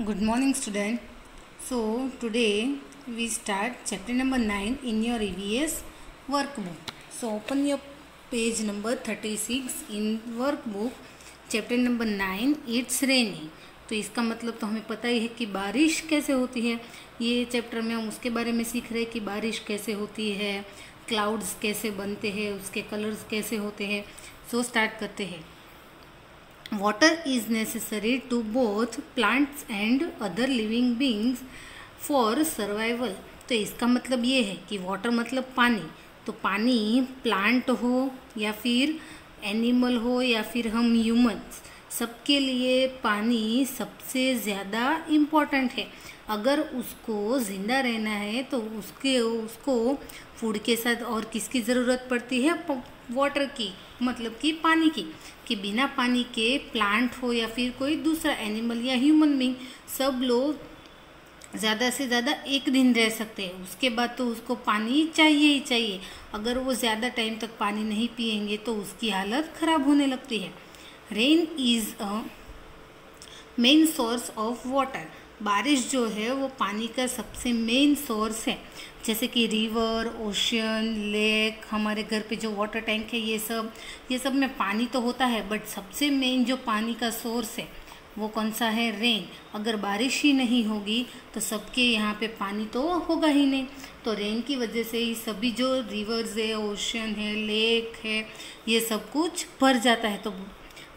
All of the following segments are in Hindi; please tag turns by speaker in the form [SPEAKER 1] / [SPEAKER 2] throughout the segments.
[SPEAKER 1] Good morning, student. So today we start chapter number 9 in your EVS workbook. So open your page number 36 in workbook, chapter number 9. It's raining. तो इसका मतलब तो हमें पता ही है कि बारिश कैसे होती है. ये चैप्टर में हम उसके बारे में सीख रहे हैं कि बारिश कैसे होती है, क्लाउड्स कैसे बनते हैं, उसके कलर्स कैसे होते हैं. सो स्टार्ट करते हैं. Water is necessary to both plants and other living beings for survival. तो इसका मतलब ये है कि वाटर मतलब पानी. तो पानी प्लांट हो या फिर एनिमल हो या फिर हम ह्यूमंस, सबके लिए पानी सबसे ज़्यादा इम्पॉर्टेंट है. अगर उसको ज़िंदा रहना है तो उसको फूड के साथ और किसकी ज़रूरत पड़ती है? वाटर की, मतलब कि पानी की. कि बिना पानी के प्लांट हो या फिर कोई दूसरा एनिमल या ह्यूमन बीइंग, सब लोग ज़्यादा से ज़्यादा एक दिन रह सकते हैं. उसके बाद तो उसको पानी चाहिए ही चाहिए. अगर वो ज़्यादा टाइम तक पानी नहीं पिएंगे तो उसकी हालत ख़राब होने लगती है. Rain is a main source of water. बारिश जो है वो पानी का सबसे मेन सोर्स है. जैसे कि रिवर, ओशियन, लेक, हमारे घर पे जो वाटर टैंक है, ये सब में पानी तो होता है, बट सबसे मेन जो पानी का सोर्स है वो कौन सा है? रेन. अगर बारिश ही नहीं होगी तो सबके यहाँ पे पानी तो होगा ही नहीं. तो रेन की वजह से ही सभी जो रिवर्स है, ओशियन है, लेक है, ये सब कुछ भर जाता है. तो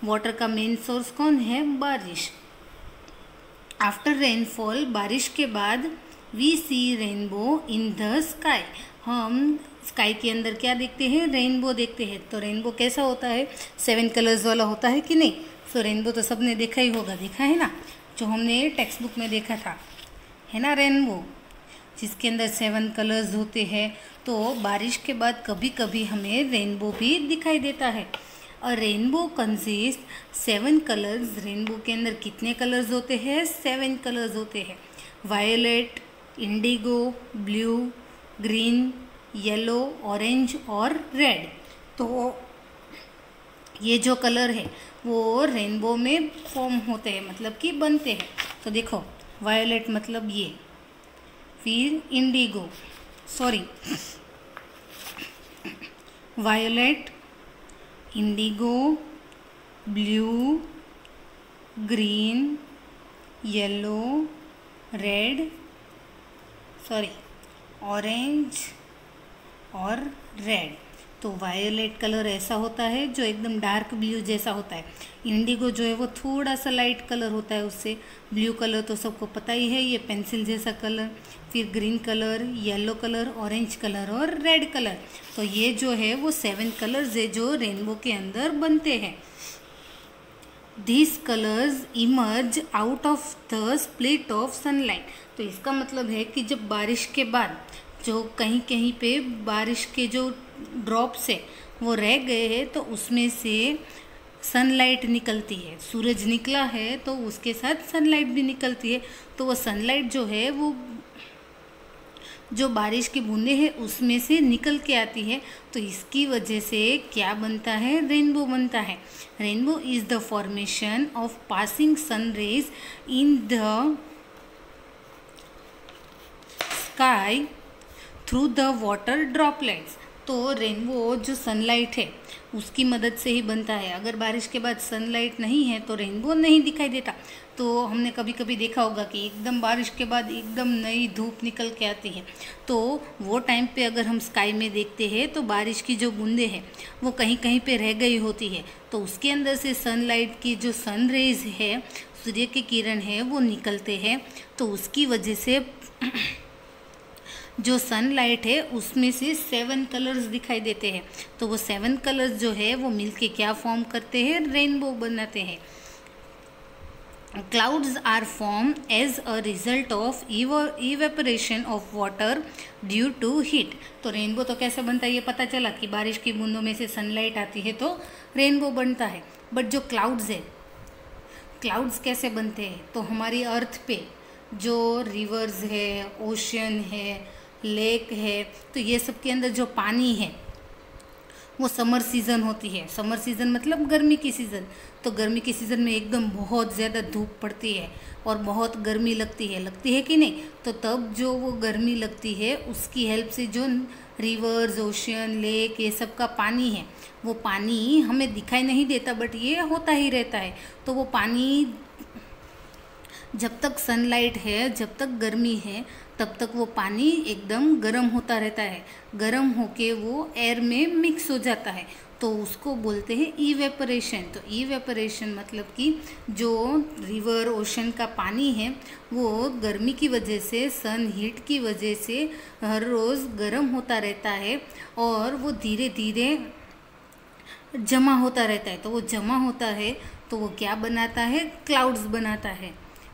[SPEAKER 1] वाटर का मेन सोर्स कौन है? बारिश. आफ्टर रेनफॉल, बारिश के बाद, we see rainbow in the sky. हम स्काई के अंदर क्या देखते हैं? रेनबो देखते हैं. तो रेनबो कैसा होता है? 7 कलर्स वाला होता है कि नहीं? सो रेनबो तो सबने देखा ही होगा, देखा है ना, जो हमने टेक्स्ट बुक में देखा था, है ना, रेनबो, जिसके अंदर 7 कलर्स होते हैं. तो बारिश के बाद कभी कभी हमें रेनबो भी दिखाई देता है. और रेनबो कंसिस्ट 7 कलर्स. रेनबो के अंदर कितने कलर्स होते हैं? 7 कलर्स होते हैं. Violet, Indigo, blue, green, yellow, orange और रेड. तो ये जो कलर है वो रेनबो में फॉर्म होते हैं, मतलब कि बनते हैं. तो देखो, वायोलेट मतलब ये, फिर Indigo, violet, Indigo, blue, green, yellow, red, orange और रेड. तो वायोलेट कलर ऐसा होता है जो एकदम डार्क ब्लू जैसा होता है. इंडिगो जो है वो थोड़ा सा लाइट कलर होता है उससे. ब्लू कलर तो सबको पता ही है, ये पेंसिल जैसा कलर. फिर green colour, yellow colour, orange colour और रेड कलर. तो ये जो है वो 7 कलर्स है जो रेनबो के अंदर बनते हैं. These colors emerge out of the split of sunlight. तो इसका मतलब है कि जब बारिश के बाद जो कहीं कहीं पे बारिश के जो ड्रॉप्स है वो रह गए हैं, तो उसमें से सनलाइट निकलती है. सूरज निकला है तो उसके साथ सनलाइट भी निकलती है. तो वो सनलाइट जो है वो जो बारिश की बूंदें हैं उसमें से निकल के आती है. तो इसकी वजह से क्या बनता है? रेनबो बनता है. Rainbow is the formation of passing sun rays in the sky through the water droplets. तो रेनबो जो सनलाइट है उसकी मदद से ही बनता है. अगर बारिश के बाद सनलाइट नहीं है तो रेनबो नहीं दिखाई देता. तो हमने कभी कभी देखा होगा कि एकदम बारिश के बाद एकदम नई धूप निकल के आती है. तो वो टाइम पे अगर हम स्काई में देखते हैं तो बारिश की जो बूंदें हैं वो कहीं कहीं पे रह गई होती है. तो उसके अंदर से सनलाइट की जो सन रेज है, सूर्य के किरण है, वो निकलते हैं. तो उसकी वजह से जो सनलाइट है उसमें से 7 कलर्स दिखाई देते हैं. तो वो 7 कलर्स जो है वो मिलके क्या फॉर्म करते हैं? रेनबो बनाते हैं. Clouds are form as a result of evaporation of water due to heat. तो रेनबो तो कैसे बनता है? ये पता चला कि बारिश की बूंदों में से सनलाइट आती है तो रेनबो बनता है. बट जो क्लाउड्स है, क्लाउड्स कैसे बनते हैं? तो हमारी अर्थ पे जो रिवर्स है, ओशियन है, लेक है, तो ये सब के अंदर जो पानी है वो समर सीज़न होती है। समर सीज़न मतलब गर्मी की सीज़न। तो गर्मी की सीज़न में एकदम बहुत ज़्यादा धूप पड़ती है और बहुत गर्मी लगती है कि नहीं। तो तब जो वो गर्मी लगती है उसकी हेल्प से जो रिवर्स, ओशियन, लेक, ये सब का पानी है, वो पानी हमें दिखाई नहीं देता बट ये होता ही रहता है। तो वो पानी जब तक सनलाइट है, जब तक गर्मी है, तब तक वो पानी एकदम गर्म होता रहता है। गर्म होके वो एयर में मिक्स हो जाता है, तो उसको बोलते हैं इवेपोरेशन। तो इवेपोरेशन मतलब कि जो रिवर, ओशन का पानी है वो गर्मी की वजह से, सन हीट की वजह से हर रोज़ गर्म होता रहता है और वो धीरे धीरे जमा होता रहता है। तो वो जमा होता है तो वो क्या बनाता है? क्लाउड्स बनाता है।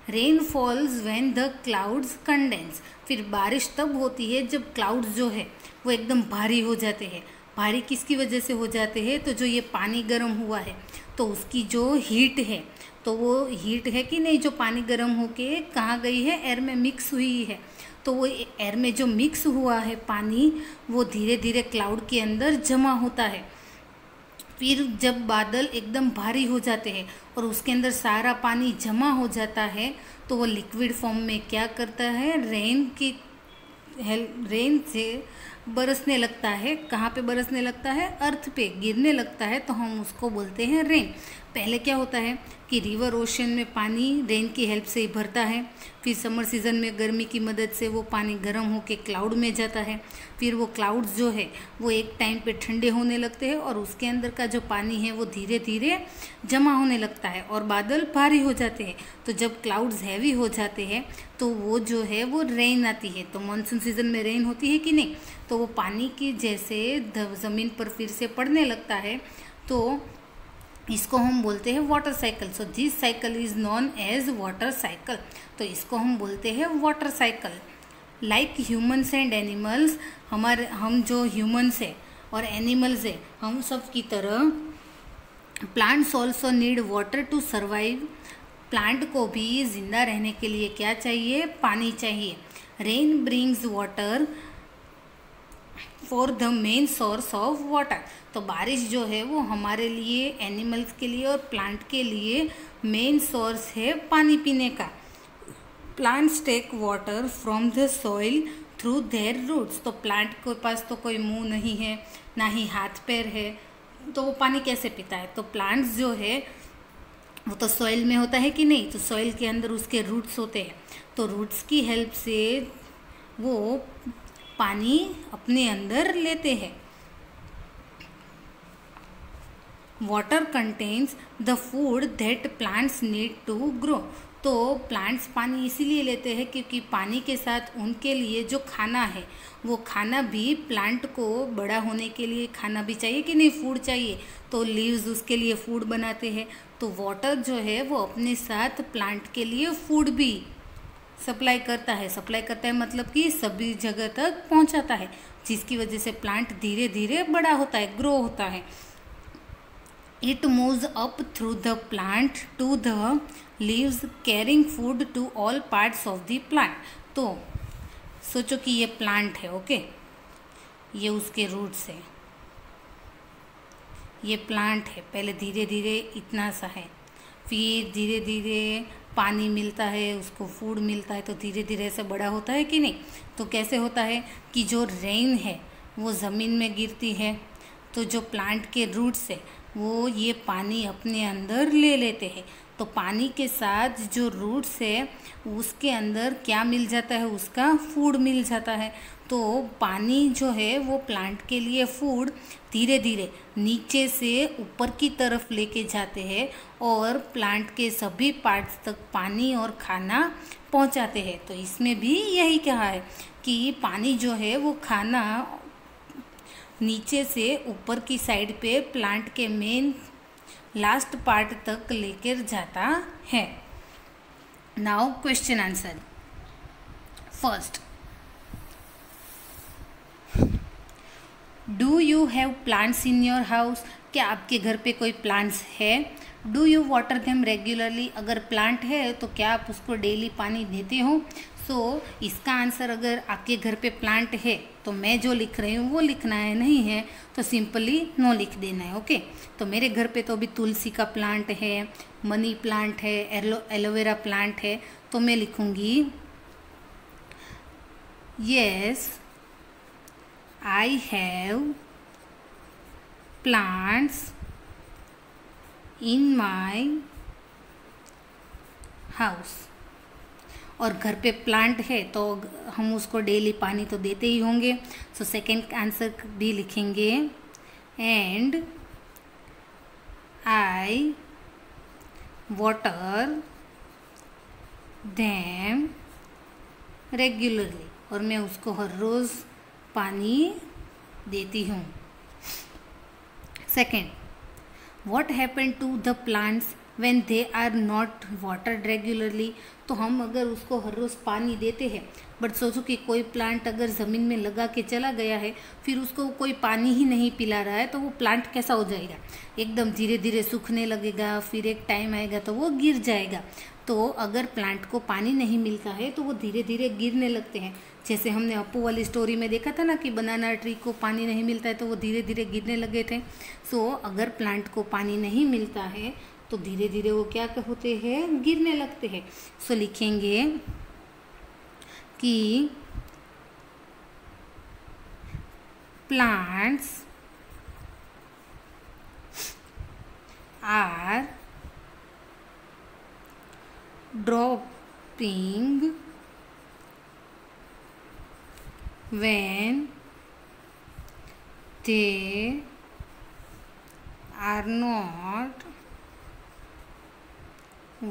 [SPEAKER 1] Rain false when the clouds condense. फिर बारिश तब होती है जब क्लाउड्स जो है वो एकदम भारी हो जाते हैं। भारी किसकी वजह से हो जाते हैं? तो जो ये पानी गर्म हुआ है तो उसकी जो हीट है, तो वो हीट है कि नहीं, जो पानी गर्म होके कहाँ गई है? एयर में मिक्स हुई है। तो वो एयर में जो मिक्स हुआ है पानी, वो धीरे धीरे क्लाउड के अंदर जमा होता है। फिर जब बादल एकदम भारी हो जाते हैं और उसके अंदर सारा पानी जमा हो जाता है तो वो लिक्विड फॉर्म में क्या करता है? रेन से बरसने लगता है। कहाँ पे बरसने लगता है? अर्थ पे गिरने लगता है, तो हम उसको बोलते हैं रेन। पहले क्या होता है कि रिवर, ओशन में पानी रेन की हेल्प से ही भरता है। फिर समर सीज़न में गर्मी की मदद से वो पानी गर्म होके क्लाउड में जाता है। फिर वो क्लाउड्स जो है वो एक टाइम पे ठंडे होने लगते हैं और उसके अंदर का जो पानी है वो धीरे धीरे जमा होने लगता है और बादल भारी हो जाते हैं। तो जब क्लाउड्स हैवी हो जाते हैं तो वो जो है वो रेन आती है। तो मानसून सीज़न में रेन होती है कि नहीं? तो वो पानी की जैसे ज़मीन पर फिर से पड़ने लगता है, तो इसको हम बोलते हैं water cycle. So this cycle is known as water cycle. तो इसको हम बोलते हैं water cycle. Like humans and animals, हम जो ह्यूमन्स है और एनिमल्स है, हम सब की तरह plants also need water to survive. Plant को भी जिंदा रहने के लिए क्या चाहिए? पानी चाहिए। Rain brings water for the main source of water. तो बारिश जो है वो हमारे लिए, एनिमल्स के लिए और प्लांट के लिए मेन सोर्स है पानी पीने का। Plants take water from the soil through their roots. तो प्लांट के पास तो कोई मुंह नहीं है, ना ही हाथ पैर है, तो वो पानी कैसे पीता है? तो प्लांट्स जो है वो तो सॉइल में होता है कि नहीं? तो सॉइल के अंदर उसके रूट्स होते हैं, तो रूट्स की हेल्प से वो पानी अपने अंदर लेते हैं। Water contains the food that plants need to grow. तो प्लांट्स पानी इसीलिए लेते हैं क्योंकि पानी के साथ उनके लिए जो खाना है, वो खाना भी प्लांट को बड़ा होने के लिए खाना भी चाहिए कि नहीं? फूड चाहिए। तो लीव्स उसके लिए फूड बनाते हैं। तो वाटर जो है वो अपने साथ प्लांट के लिए फूड भी सप्लाई करता है मतलब कि सभी जगह तक पहुंचाता है, जिसकी वजह से प्लांट धीरे धीरे बड़ा होता है, ग्रो होता है। It moves up through the plant to the leaves carrying food to all parts of the plant. तो सोचो कि ये प्लांट है, ओके, ये उसके रूट्स है, ये प्लांट है। पहले धीरे धीरे इतना सा है, फिर धीरे धीरे पानी मिलता है, उसको फूड मिलता है, तो धीरे धीरे ऐसे बड़ा होता है कि नहीं? तो कैसे होता है कि जो रेन है वो ज़मीन में गिरती है, तो जो प्लांट के रूट्स है वो ये पानी अपने अंदर ले लेते हैं। तो पानी के साथ जो रूट्स है उसके अंदर क्या मिल जाता है? उसका फूड मिल जाता है। तो पानी जो है वो प्लांट के लिए फूड धीरे धीरे नीचे से ऊपर की तरफ लेके जाते हैं और प्लांट के सभी पार्ट्स तक पानी और खाना पहुंचाते हैं। तो इसमें भी यही कहा है कि पानी जो है वो खाना नीचे से ऊपर की साइड पे प्लांट के मेन लास्ट पार्ट तक लेकर जाता है। Now question answer. First, do you have plants in your house? क्या आपके घर पे कोई प्लांट्स है? Do you water them regularly, अगर प्लांट है तो क्या आप उसको डेली पानी देते हो। सो इसका आंसर, अगर आपके घर पे प्लांट है तो मैं जो लिख रही हूँ वो लिखना है, नहीं है तो सिंपली नो लिख देना है। ओके, तो मेरे घर पे तो अभी तुलसी का प्लांट है, मनी प्लांट है, एलोवेरा प्लांट है, तो मैं लिखूँगी yes I have plants in my house. और घर पे प्लांट है तो हम उसको डेली पानी तो देते ही होंगे, सो सेकेंड आंसर भी लिखेंगे and I water them regularly, और मैं उसको हर रोज़ पानी देती हूँ। Second, what happened to the plants when they are not watered regularly। तो हम अगर उसको हर रोज़ पानी देते हैं, बट सोचो कि कोई प्लांट अगर ज़मीन में लगा के चला गया है, फिर उसको कोई पानी ही नहीं पिला रहा है, तो वो प्लांट कैसा हो जाएगा, एकदम धीरे धीरे सूखने लगेगा, फिर एक टाइम आएगा तो वो गिर जाएगा। तो अगर प्लांट को पानी नहीं मिलता है तो वो धीरे धीरे गिरने लगते हैं। जैसे हमने अपू वाली स्टोरी में देखा था ना कि बनाना ट्री को पानी नहीं मिलता है तो वो धीरे धीरे गिरने लगे थे। सो अगर प्लांट को पानी नहीं मिलता है तो धीरे धीरे वो क्या होते हैं, गिरने लगते हैं। सो लिखेंगे कि plants are dropping when they are not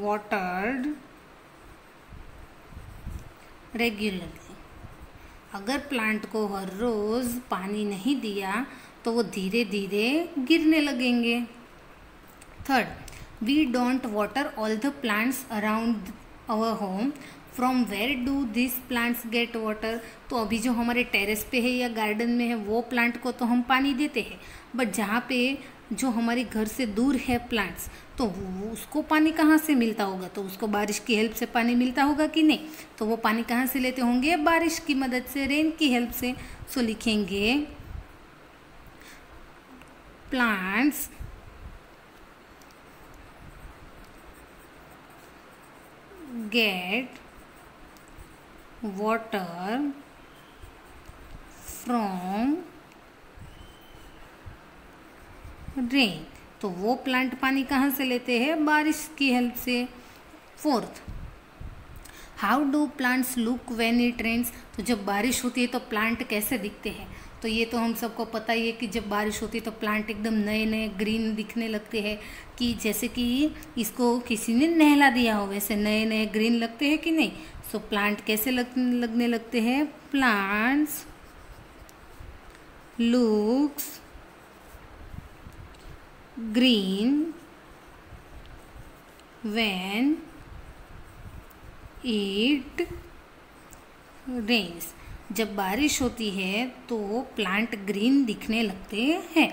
[SPEAKER 1] watered regularly। अगर प्लांट को हर रोज़ पानी नहीं दिया तो वो धीरे धीरे गिरने लगेंगे। Third, we don't water all the plants around our home, from where do this plants get water. तो अभी जो हमारे टेरेस पे है या गार्डन में है वो प्लांट को तो हम पानी देते हैं, बट जहाँ पे जो हमारे घर से दूर है प्लांट्स, तो उसको पानी कहाँ से मिलता होगा, तो उसको बारिश की हेल्प से पानी मिलता होगा कि नहीं, तो वो पानी कहाँ से लेते होंगे, बारिश की मदद से, रेन की हेल्प से। सो लिखेंगे plants get water from rain। तो वो प्लांट पानी कहाँ से लेते हैं, बारिश की हेल्प से। Fourth, how do plants look when it rains. तो जब बारिश होती है तो प्लांट कैसे दिखते हैं, तो ये तो हम सबको पता ही है कि जब बारिश होती है तो प्लांट एकदम नए नए ग्रीन दिखने लगते हैं, कि जैसे कि इसको किसी ने नहला दिया हो, वैसे नए नए ग्रीन लगते हैं कि नहीं। सो प्लांट कैसे लगने लगते हैं, plants looks green when it rains. जब बारिश होती है तो प्लांट ग्रीन दिखने लगते हैं।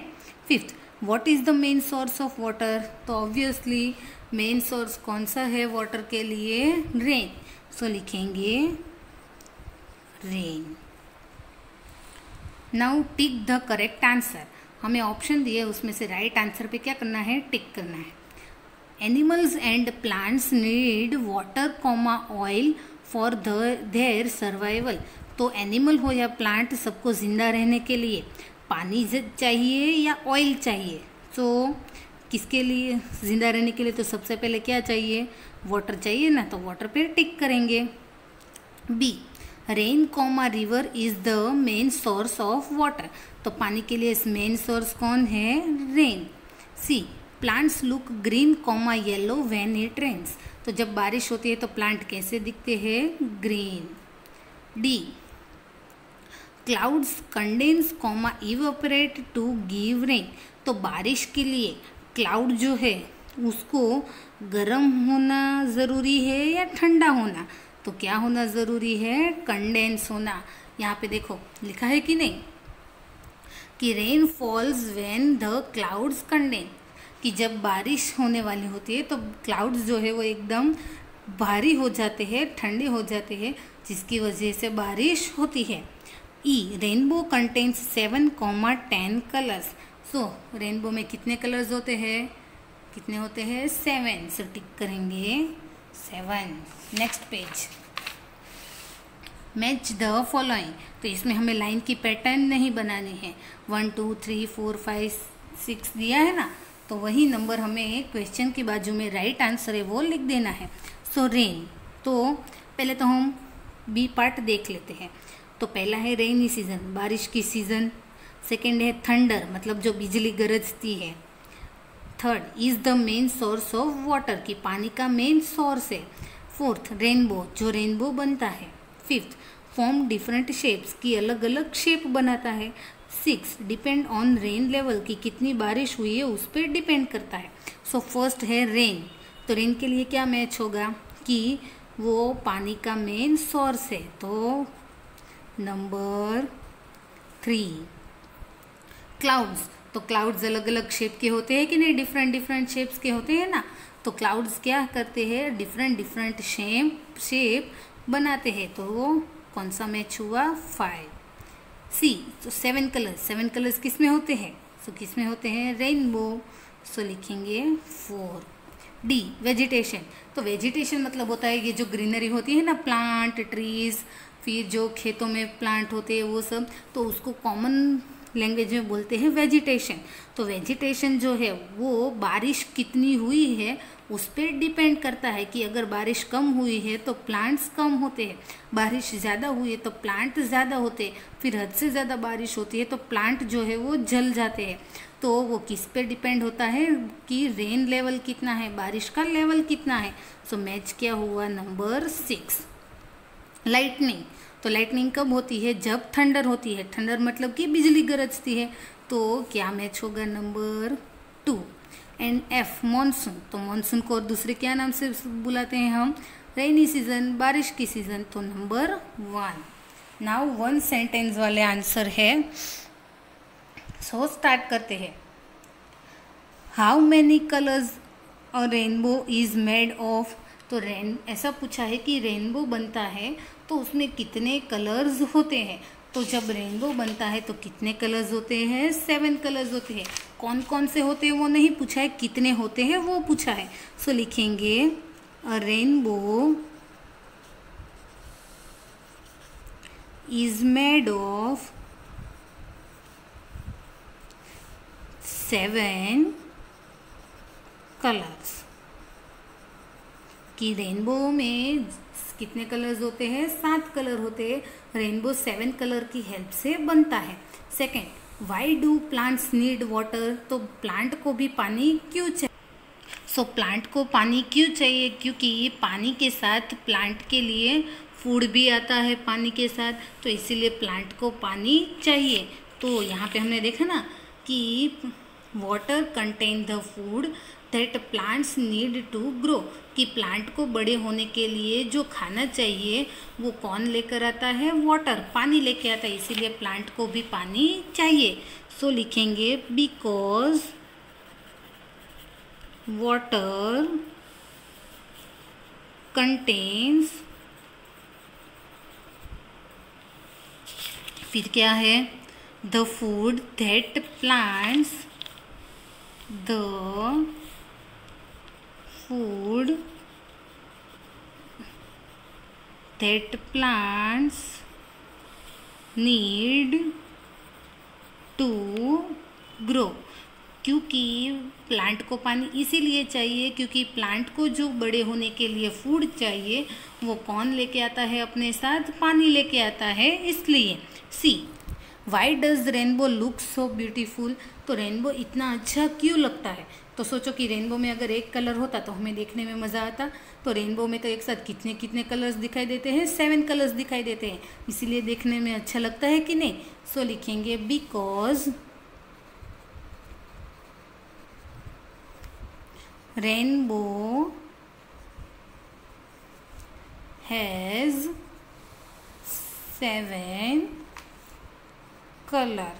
[SPEAKER 1] Fifth, what is the main source of water. तो ऑब्वियसली मेन सोर्स कौन सा है वाटर के लिए, रेन। सो लिखेंगे rain. Now tick the correct answer. हमें ऑप्शन दिए, उसमें से राइट आंसर पे क्या करना है, टिक करना है। Animals and plants need water comma oil for their survival. तो एनिमल हो या प्लांट, सबको जिंदा रहने के लिए पानी चाहिए या ऑयल चाहिए। तो किसके लिए जिंदा रहने के लिए, तो सबसे पहले क्या चाहिए, वाटर चाहिए ना, तो वाटर पे टिक करेंगे। B, rain comma river is the main source of water. तो पानी के लिए मेन सोर्स कौन है, rain. C, plants look green comma yellow when it rains. तो जब बारिश होती है तो प्लांट कैसे दिखते हैं, green. D, clouds condense comma evaporate to give rain. तो बारिश के लिए क्लाउड जो है उसको गर्म होना ज़रूरी है या ठंडा होना, तो क्या होना ज़रूरी है, कंडेंस होना। यहाँ पे देखो लिखा है कि नहीं कि rain false when the clouds condense, कि जब बारिश होने वाली होती है तो क्लाउड्स जो है वो एकदम भारी हो जाते हैं, ठंडे हो जाते हैं, जिसकी वजह से बारिश होती है। ई रेनबो कंटेन्स 7, 10 कलर्स। सो रेनबो में कितने कलर्स होते हैं? कितने होते हैं? 7। सो टिक करेंगे 7। Next page, match the following. तो इसमें हमें लाइन की पैटर्न नहीं बनानी है। 1 2 3 4 5 6 दिया है ना, तो वही नंबर हमें क्वेश्चन की बाजू में राइट आंसर है वो लिख देना है। सो रेन, तो पहले तो हम बी पार्ट देख लेते हैं। तो पहला है रेनी सीजन, बारिश की सीजन। सेकेंड है थंडर, मतलब जो बिजली गरजती है। Third is the main source of water, की पानी का मेन सोर्स है। फोर्थ रेनबो, जो रेनबो बनता है। फिफ्थ फॉर्म डिफरेंट शेप्स, की अलग अलग शेप बनाता है। Six depend on rain level, की कितनी बारिश हुई है उस पर डिपेंड करता है। सो फर्स्ट है रेन। तो रेन के लिए क्या मैच होगा कि वो पानी का मेन सोर्स है, तो नंबर 3। क्लाउड्स, तो क्लाउड्स अलग अलग शेप के होते हैं कि नहीं? डिफरेंट डिफरेंट शेप्स के होते हैं ना। तो क्लाउड्स क्या करते हैं? डिफरेंट डिफरेंट शेप बनाते हैं। तो वो कौन सा मैच हुआ? 5। सी, तो 7 कलर्स। 7 कलर्स किस में होते हैं? सो किस में होते हैं? रेनबो। सो लिखेंगे 4। डी वेजिटेशन, तो वेजिटेशन मतलब होता है ये जो ग्रीनरी होती है ना, प्लांट, ट्रीज, फिर जो खेतों में प्लांट होते हैं वो सब, तो उसको कॉमन लैंग्वेज में बोलते हैं वेजिटेशन। तो वेजिटेशन जो है वो बारिश कितनी हुई है उस पर डिपेंड करता है कि अगर बारिश कम हुई है तो प्लांट्स कम होते हैं, बारिश ज़्यादा हुई है तो प्लांट ज़्यादा होते हैं, फिर हद से ज़्यादा बारिश होती है तो प्लांट जो है वो जल जाते हैं। तो वो किस पे डिपेंड होता है कि रेन लेवल कितना है, बारिश का लेवल कितना है। सो मैच क्या हुआ? नंबर 6। लाइटनिंग, तो लाइटनिंग कब होती है? जब थंडर होती है। थंडर मतलब कि बिजली गरजती है। तो क्या मैच होगा? नंबर 2। एंड एफ मॉनसून, तो मॉनसून को और दूसरे क्या नाम से बुलाते हैं हम? रेनी सीजन, बारिश की सीजन। तो नंबर 1। नाउ 1 सेंटेंस वाले आंसर है। सो स्टार्ट करते हैं। How many colours a rainbow is made of. तो ऐसा पूछा है कि रेनबो बनता है तो उसमें कितने कलर्स होते हैं। तो जब रेनबो बनता है तो कितने कलर्स होते हैं? 7 कलर्स होते हैं। कौन कौन से होते हैं वो नहीं पूछा है, कितने होते हैं वो पूछा है। सो लिखेंगे अ rainbow is made of 7 colours. कि रेनबो में कितने कलर्स होते हैं? 7 कलर होते हैं। रेनबो 7 कलर की हेल्प से बनता है। Second, why do plants need water. तो प्लांट को भी पानी क्यों चाहिए? सो प्लांट को पानी क्यों चाहिए? क्योंकि पानी के साथ प्लांट के लिए फूड भी आता है पानी के साथ, तो इसीलिए प्लांट को पानी चाहिए। तो यहाँ पे हमने देखा ना कि water contain the food that plants need to grow, कि प्लांट को बड़े होने के लिए जो खाना चाहिए वो कौन लेकर आता है? वाटर, पानी लेके आता है, इसीलिए प्लांट को भी पानी चाहिए। सो लिखेंगे बिकॉज वाटर कंटेन्स, फिर क्या है? The food that plants, the food that plants need to grow। क्योंकि प्लांट को पानी इसीलिए चाहिए क्योंकि प्लांट को जो बड़े होने के लिए फूड चाहिए वो कौन लेके आता है अपने साथ? पानी लेके आता है, इसलिए। See, why does rainbow look so beautiful. तो रेनबो इतना अच्छा क्यों लगता है? तो सोचो कि रेनबो में अगर एक कलर होता तो हमें देखने में मज़ा आता। तो रेनबो में तो एक साथ कितने कितने कलर्स दिखाई देते हैं? 7 कलर्स दिखाई देते हैं, इसीलिए देखने में अच्छा लगता है कि नहीं? सो लिखेंगे बिकॉज रेनबो हैज़ 7 कलर।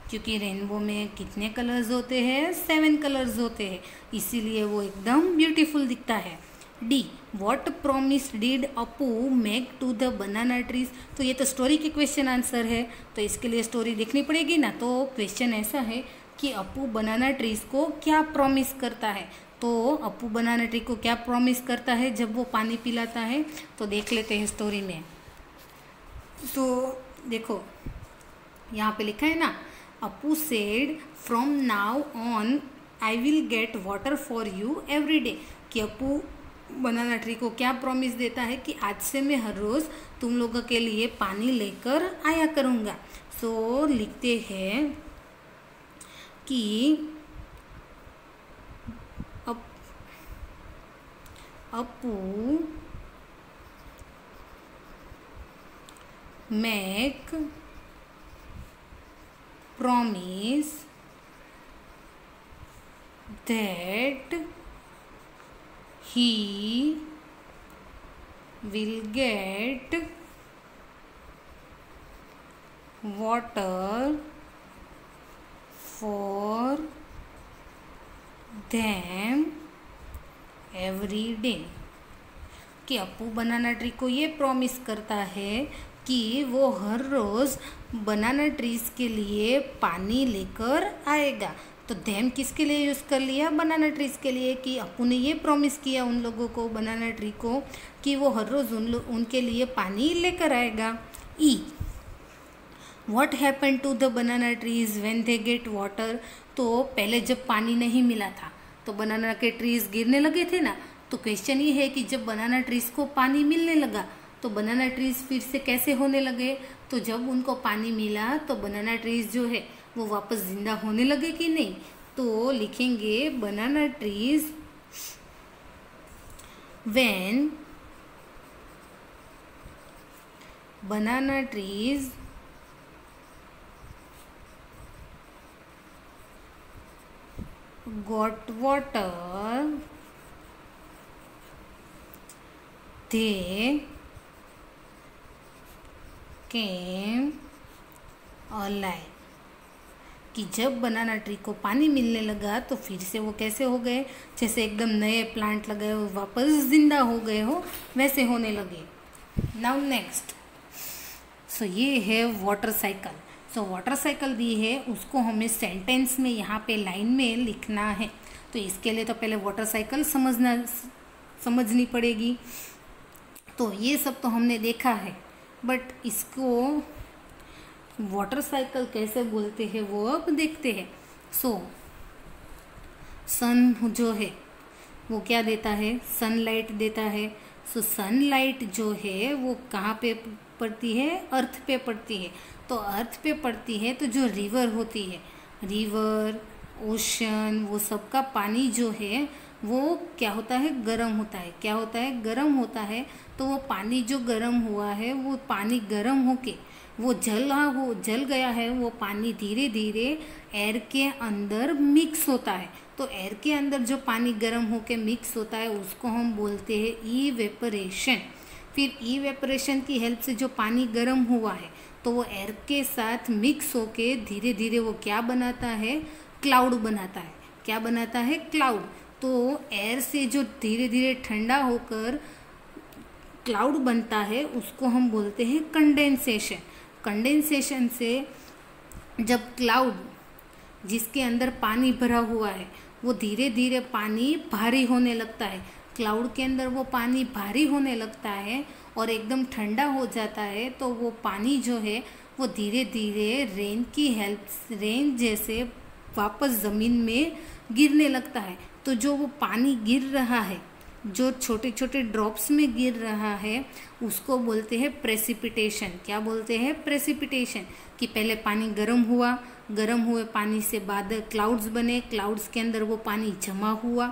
[SPEAKER 1] क्योंकि रेनबो में कितने कलर्स होते हैं, 7 कलर्स होते हैं, इसीलिए वो एकदम ब्यूटीफुल दिखता है। D, what promise did Apu make to the banana trees. तो ये तो स्टोरी के क्वेश्चन आंसर है, तो इसके लिए स्टोरी देखनी पड़ेगी ना। तो क्वेश्चन ऐसा है कि अपू बनाना ट्रीज को क्या प्रॉमिस करता है। तो अपू बनाना ट्री को क्या प्रॉमिस करता है जब वो पानी पिलाता है, तो देख लेते हैं स्टोरी में। तो देखो यहाँ पे लिखा है ना, Apu said from now on I will get water for you every day. कि अपू बनाना ट्री को क्या प्रॉमिस देता है कि आज से मैं हर रोज़ तुम लोगों के लिए पानी लेकर आया करूँगा। सो लिखते हैं कि Apu make promise that he will get water for them every day। कि अपू बनाना ट्री को ये प्रॉमिस करता है कि वो हर रोज़ बनाना ट्रीज के लिए पानी लेकर आएगा। तो देम किसके लिए यूज़ कर लिया, बनाना ट्रीज के लिए, कि अपू ने ये प्रॉमिस किया उन लोगों को, बनाना ट्री को, कि वो हर रोज़ उनके लिए पानी लेकर आएगा। ई, what happen to the banana trees when they get water. तो पहले जब पानी नहीं मिला था तो बनाना के ट्रीज गिरने लगे थे ना। तो क्वेश्चन ये है कि जब बनाना ट्रीज को पानी मिलने लगा तो बनाना ट्रीज फिर से कैसे होने लगे। तो जब उनको पानी मिला तो बनाना ट्रीज जो है वो वापस जिंदा होने लगे कि नहीं। तो लिखेंगे banana trees when banana trees got water they came alive। कि जब बनाना ट्री को पानी मिलने लगा तो फिर से वो कैसे हो गए, जैसे एकदम नए प्लांट लगाए हो वापस जिंदा हो गए हो वैसे होने लगे। नाउ नेक्स्ट, सो ये है water cycle. So water cycle दी है, उसको हमें सेंटेंस में यहाँ पे लाइन में लिखना है। तो इसके लिए तो पहले वाटर साइकिल समझनी पड़ेगी। तो ये सब तो हमने देखा है, बट इसको वाटर साइकिल कैसे बोलते हैं वो अब देखते हैं। सो सन जो है वो क्या देता है, सनलाइट देता है। सो सनलाइट जो है वो कहाँ पे पड़ती है, अर्थ पे पड़ती है। तो अर्थ पे पड़ती है तो जो रिवर होती है, रिवर, ओशन, वो सब का पानी जो है वो क्या होता है, गर्म होता है। क्या होता है, गर्म होता है। तो वो पानी जो गर्म हुआ है वो पानी गर्म होके वो जल गया है। वो पानी धीरे धीरे एयर के अंदर मिक्स होता है। तो एयर के अंदर जो पानी गर्म होके मिक्स होता है उसको हम बोलते हैं इवेपोरेशन। फिर इवेपोरेशन की हेल्प से जो पानी गर्म हुआ है तो वो एयर के साथ मिक्स होके धीरे धीरे वो क्या बनाता है, क्लाउड बनाता है। क्या बनाता है, क्लाउड। तो एयर से जो धीरे धीरे ठंडा होकर क्लाउड बनता है उसको हम बोलते हैं कंडेंसेशन। कंडेंसेशन से जब क्लाउड जिसके अंदर पानी भरा हुआ है वो धीरे धीरे पानी भारी होने लगता है, क्लाउड के अंदर वो पानी भारी होने लगता है और एकदम ठंडा हो जाता है। तो वो पानी जो है वो धीरे धीरे रेन की हेल्प, रेन जैसे वापस ज़मीन में गिरने लगता है। तो जो वो पानी गिर रहा है, जो छोटे छोटे ड्रॉप्स में गिर रहा है उसको बोलते हैं प्रेसिपिटेशन। क्या बोलते हैं, प्रेसिपिटेशन। कि पहले पानी गर्म हुआ, गर्म हुए पानी से बादल, क्लाउड्स बने, क्लाउड्स के अंदर वो पानी जमा हुआ,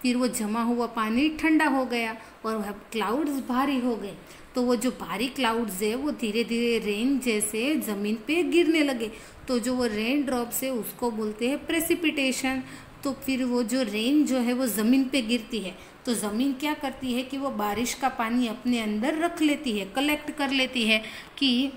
[SPEAKER 1] फिर वो जमा हुआ पानी ठंडा हो गया और क्लाउड्स भारी हो गए। तो वो जो भारी क्लाउड्स है वो धीरे धीरे रेन जैसे ज़मीन पे गिरने लगे। तो जो वो रेन ड्रॉप्स है उसको बोलते हैं प्रेसिपिटेशन। तो फिर वो जो रेन जो है वो ज़मीन पे गिरती है तो ज़मीन क्या करती है कि वो बारिश का पानी अपने अंदर रख लेती है, कलेक्ट कर लेती है। कि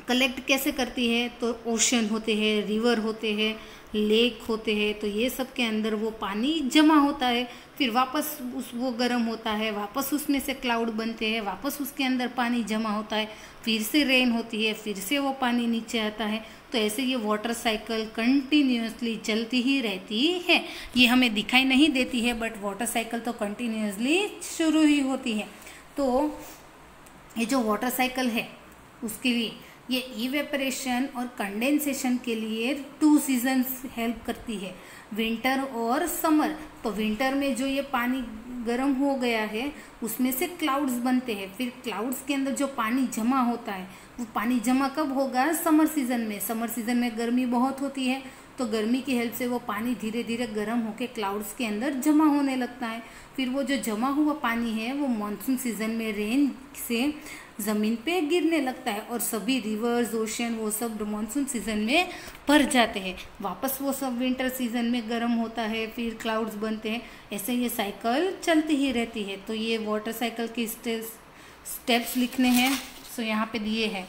[SPEAKER 1] कलेक्ट कैसे करती है, तो ओशन होते हैं, रिवर होते हैं, लेक होते हैं, तो ये सब के अंदर वो पानी जमा होता है, फिर वापस वो गर्म होता है, वापस उसमें से क्लाउड बनते हैं, वापस उसके अंदर पानी जमा होता है, फिर से रेन होती है, फिर से वो पानी नीचे आता है। तो ऐसे ये वाटर साइकिल कंटिन्यूसली चलती ही रहती है। ये हमें दिखाई नहीं देती है, बट वाटर साइकिल तो कंटिन्यूसली शुरू ही होती है। तो ये जो वाटर साइकिल है उसके लिए ये इवेपरेशन और कंडेंसेशन के लिए 2 सीजन्स हेल्प करती है, विंटर और समर। तो विंटर में जो ये पानी गर्म हो गया है उसमें से क्लाउड्स बनते हैं, फिर क्लाउड्स के अंदर जो पानी जमा होता है वो पानी जमा कब होगा, समर सीजन में। समर सीजन में गर्मी बहुत होती है, तो गर्मी की हेल्प से वो पानी धीरे धीरे गर्म होकर क्लाउड्स के अंदर जमा होने लगता है। फिर वो जो जमा हुआ पानी है वो मानसून सीजन में रेन से ज़मीन पे गिरने लगता है, और सभी रिवर्स, ओशन, वो सब मानसून सीजन में भर जाते हैं। वापस वो सब विंटर सीजन में गर्म होता है, फिर क्लाउड्स बनते हैं। ऐसे ये साइकिल चलती ही रहती है। तो ये वाटर साइकिल के स्टेप्स लिखने हैं, सो यहाँ पे दिए हैं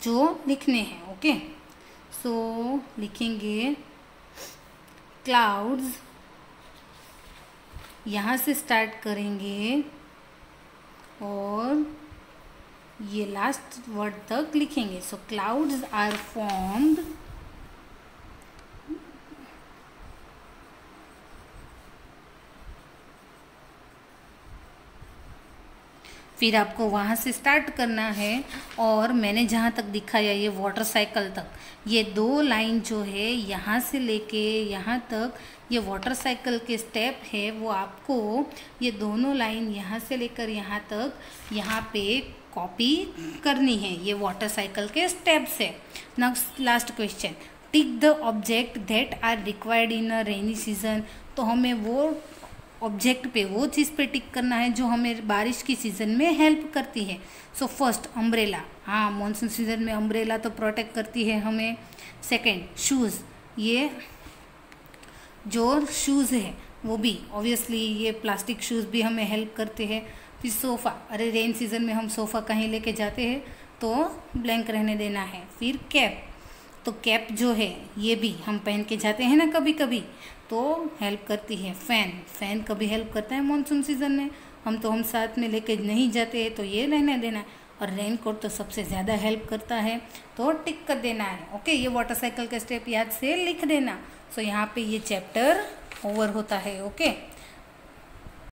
[SPEAKER 1] जो लिखने हैं। ओके, सो लिखेंगे क्लाउड्स, यहाँ से स्टार्ट करेंगे और ये लास्ट वर्ड तक लिखेंगे। सो क्लाउड्स आर फॉर्म्ड फिर आपको वहाँ से स्टार्ट करना है, और मैंने जहाँ तक दिखाया ये वाटर साइकिल तक, ये 2 लाइन जो है यहाँ से लेके यहाँ तक, ये वाटर साइकिल के स्टेप है, वो आपको ये दोनों लाइन यहाँ से लेकर यहाँ तक यहाँ पे कॉपी करनी है। ये वाटर साइकिल के स्टेप्स है। Next last question, tick the object that are required in a rainy season. तो हमें वो ऑब्जेक्ट पे, वो चीज़ पे टिक करना है जो हमें बारिश की सीज़न में हेल्प करती है। सो फर्स्ट अम्ब्रेला, हाँ मानसून सीजन में अम्ब्रेला तो प्रोटेक्ट करती है हमें। सेकंड शूज़, ये जो शूज़ है वो भी ऑब्वियसली ये प्लास्टिक शूज़ भी हमें हेल्प करते हैं। फिर सोफ़ा, अरे रेन सीजन में हम सोफ़ा कहीं लेके जाते हैं तो ब्लैंक रहने देना है। फिर कैप, तो कैप जो है ये भी हम पहन के जाते हैं ना कभी कभी, तो हेल्प करती है। फैन कभी हेल्प करता है मानसून सीजन में, हम साथ में लेके नहीं जाते हैं तो ये रहने देना है। और रेन कोट तो सबसे ज़्यादा हेल्प करता है, तो टिक कर देना है। ओके, ये वाटर साइकिल का स्टेप याद से लिख देना। सो यहाँ पे ये चैप्टर ओवर होता है। ओके।